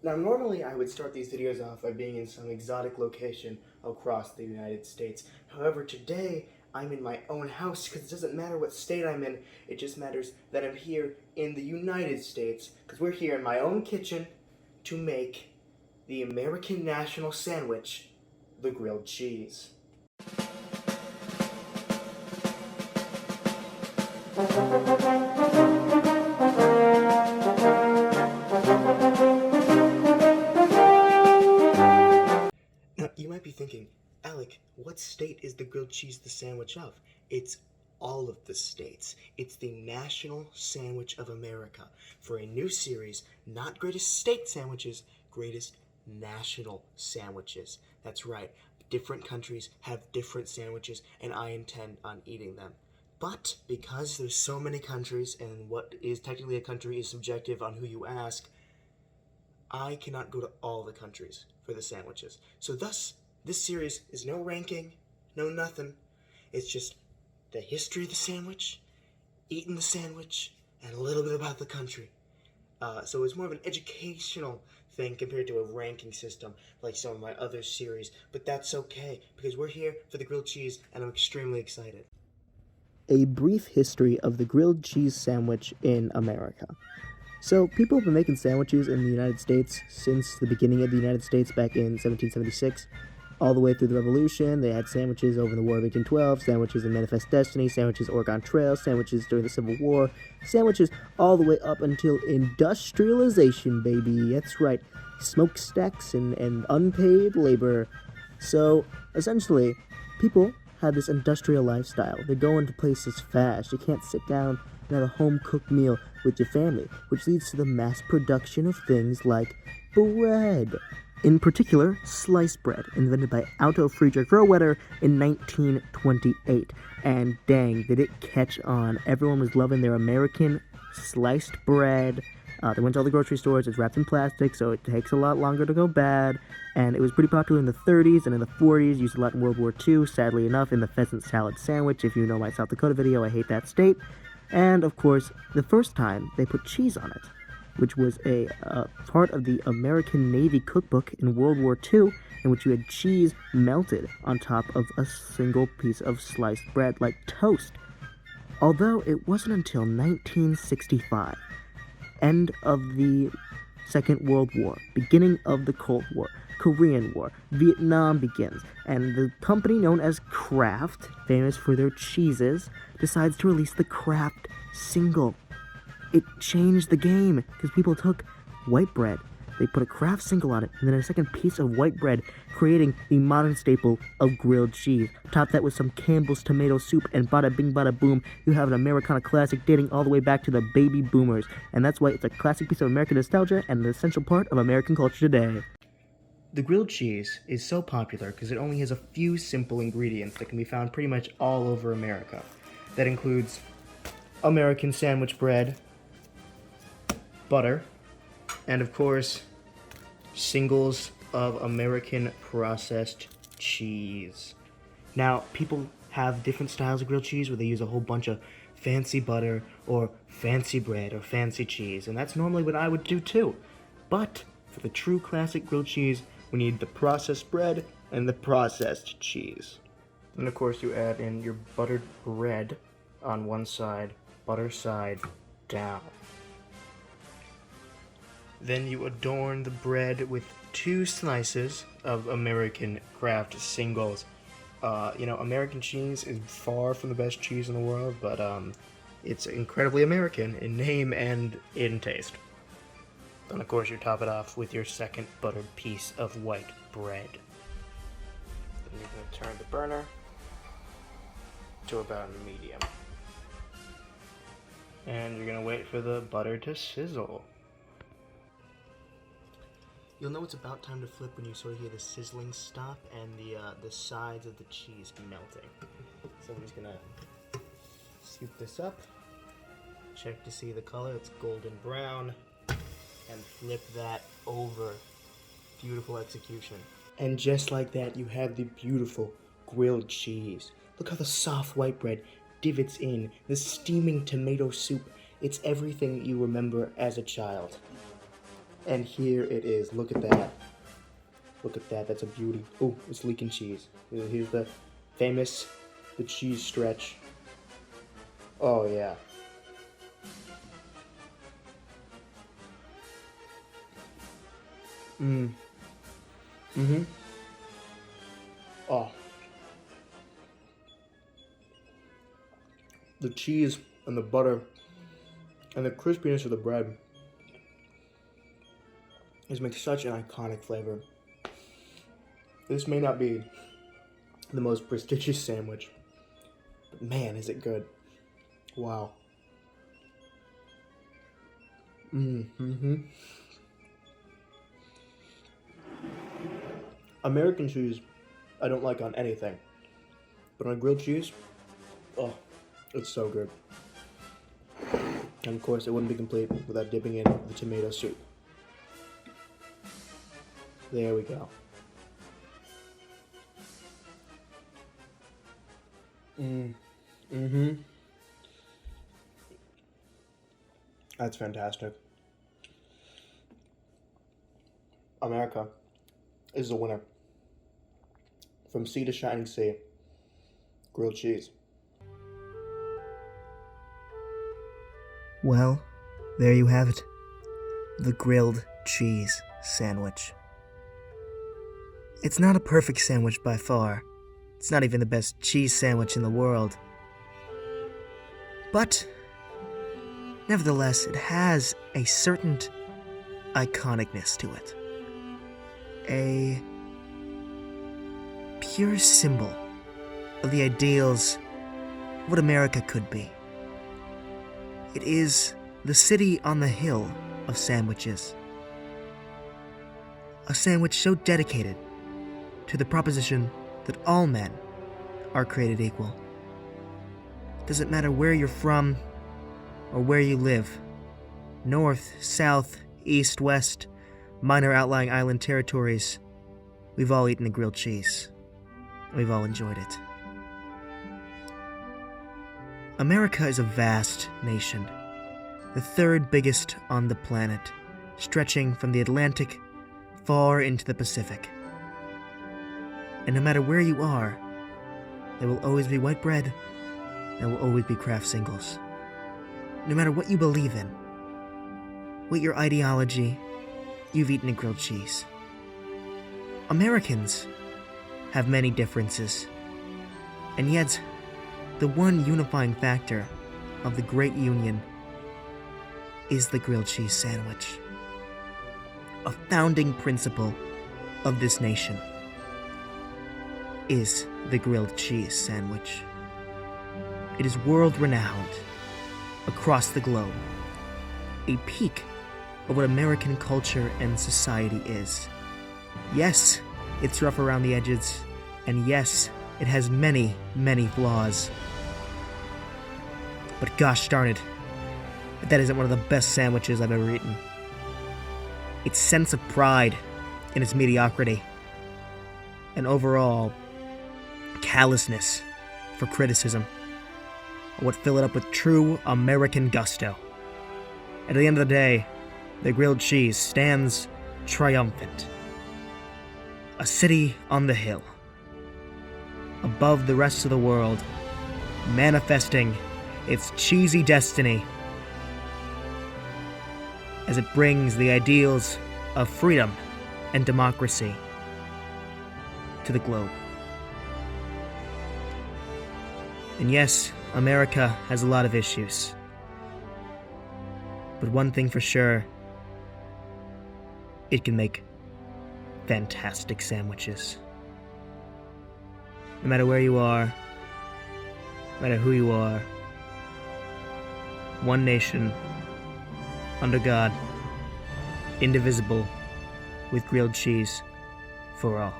Now, normally I would start these videos off by being in some exotic location across the United States. However, today I'm in my own house because it doesn't matter what state I'm in, it just matters that I'm here in the United States because we're here in my own kitchen to make the American national sandwich, the grilled cheese. Now, you might be thinking, Alec, what state is the grilled cheese the sandwich of? It's all of the states. It's the National Sandwich of America. For a new series, not greatest state sandwiches, greatest national sandwiches. That's right. Different countries have different sandwiches, and I intend on eating them. But because there's so many countries, and what is technically a country is subjective on who you ask, I cannot go to all the countries for the sandwiches. So thus, this series is no ranking, no nothing. It's just the history of the sandwich, eating the sandwich, and a little bit about the country. So it's more of an educational thing compared to a ranking system like some of my other series. But that's okay, because we're here for the grilled cheese, and I'm extremely excited. A brief history of the grilled cheese sandwich in America. So, people have been making sandwiches in the United States since the beginning of the United States back in 1776. All the way through the Revolution, they had sandwiches over the War of 1812, sandwiches in Manifest Destiny, sandwiches Oregon Trail, sandwiches during the Civil War, sandwiches all the way up until industrialization, baby. That's right, smokestacks and unpaid labor. So, essentially, people have this industrial lifestyle. They're going to places fast. You can't sit down and have a home-cooked meal with your family, which leads to the mass production of things like bread. In particular, sliced bread, invented by Otto Friedrich Rohwedder in 1928. And dang, did it catch on. Everyone was loving their American sliced bread. They went to all the grocery stores. It's wrapped in plastic, so it takes a lot longer to go bad. And it was pretty popular in the 30s and in the 40s, used a lot in World War II, sadly enough, in the pheasant salad sandwich. If you know my South Dakota video, I hate that state. And, of course, the first time they put cheese on it, which was a part of the American Navy cookbook in World War II, in which you had cheese melted on top of a single piece of sliced bread like toast. Although it wasn't until 1965, end of the Second World War, beginning of the Cold War, Korean War, Vietnam begins, and the company known as Kraft, famous for their cheeses, decides to release the Kraft single. It changed the game, because people took white bread, they put a Kraft single on it, and then a second piece of white bread, creating the modern staple of grilled cheese. Top that with some Campbell's tomato soup, and bada bing bada boom, you have an Americana classic dating all the way back to the baby boomers. And that's why it's a classic piece of American nostalgia and an essential part of American culture today. The grilled cheese is so popular because it only has a few simple ingredients that can be found pretty much all over America. That includes American sandwich bread, butter, and of course, singles of American processed cheese. Now, people have different styles of grilled cheese where they use a whole bunch of fancy butter or fancy bread or fancy cheese, and that's normally what I would do too. But for the true classic grilled cheese, we need the processed bread and the processed cheese. And of course, you add in your buttered bread on one side, butter side down. Then you adorn the bread with 2 slices of American Kraft singles. American cheese is far from the best cheese in the world, but it's incredibly American in name and in taste. And of course, you top it off with your second buttered piece of white bread. Then you're going to turn the burner to about medium. And you're going to wait for the butter to sizzle. You'll know it's about time to flip when you sort of hear the sizzling stop and the sides of the cheese melting. So I'm just gonna scoop this up, check to see the color, it's golden brown, and flip that over. Beautiful execution. And just like that, you have the beautiful grilled cheese. Look how the soft white bread divots in, the steaming tomato soup. It's everything you remember as a child. And here it is. Look at that. Look at that. That's a beauty. Oh, it's leaking cheese. Here's the famous, the cheese stretch. Oh, yeah. Oh. The cheese and the butter and the crispiness of the bread just makes such an iconic flavor. This may not be the most prestigious sandwich, but man, is it good. Wow. American cheese, I don't like on anything. But on grilled cheese, oh, it's so good. And of course, it wouldn't be complete without dipping in the tomato soup. There we go. That's fantastic. America is the winner. From sea to shining sea. Grilled cheese. Well, there you have it. The grilled cheese sandwich. It's not a perfect sandwich by far. It's not even the best cheese sandwich in the world. But, nevertheless, it has a certain iconicness to it. A pure symbol of the ideals of what America could be. It is the city on the hill of sandwiches. A sandwich so dedicated to the proposition that all men are created equal. It doesn't matter where you're from or where you live. North, south, east, west, minor outlying island territories. We've all eaten a grilled cheese. We've all enjoyed it. America is a vast nation, the third biggest on the planet, stretching from the Atlantic far into the Pacific. And no matter where you are, there will always be white bread, there will always be Kraft singles. No matter what you believe in, what your ideology, you've eaten a grilled cheese. Americans have many differences, and yet the one unifying factor of the Great Union is the grilled cheese sandwich, a founding principle of this nation is the grilled cheese sandwich. It is world-renowned across the globe, a peak of what American culture and society is. Yes, it's rough around the edges, and yes, it has many, many flaws. But gosh darn it, if that isn't one of the best sandwiches I've ever eaten. Its sense of pride in its mediocrity, and overall callousness for criticism are what fill it up with true American gusto. At the end of the day, the grilled cheese stands triumphant. A city on the hill, above the rest of the world, manifesting its cheesy destiny as it brings the ideals of freedom and democracy to the globe. And yes, America has a lot of issues. But one thing for sure, it can make fantastic sandwiches. No matter where you are, no matter who you are, one nation, under God, indivisible, with grilled cheese for all.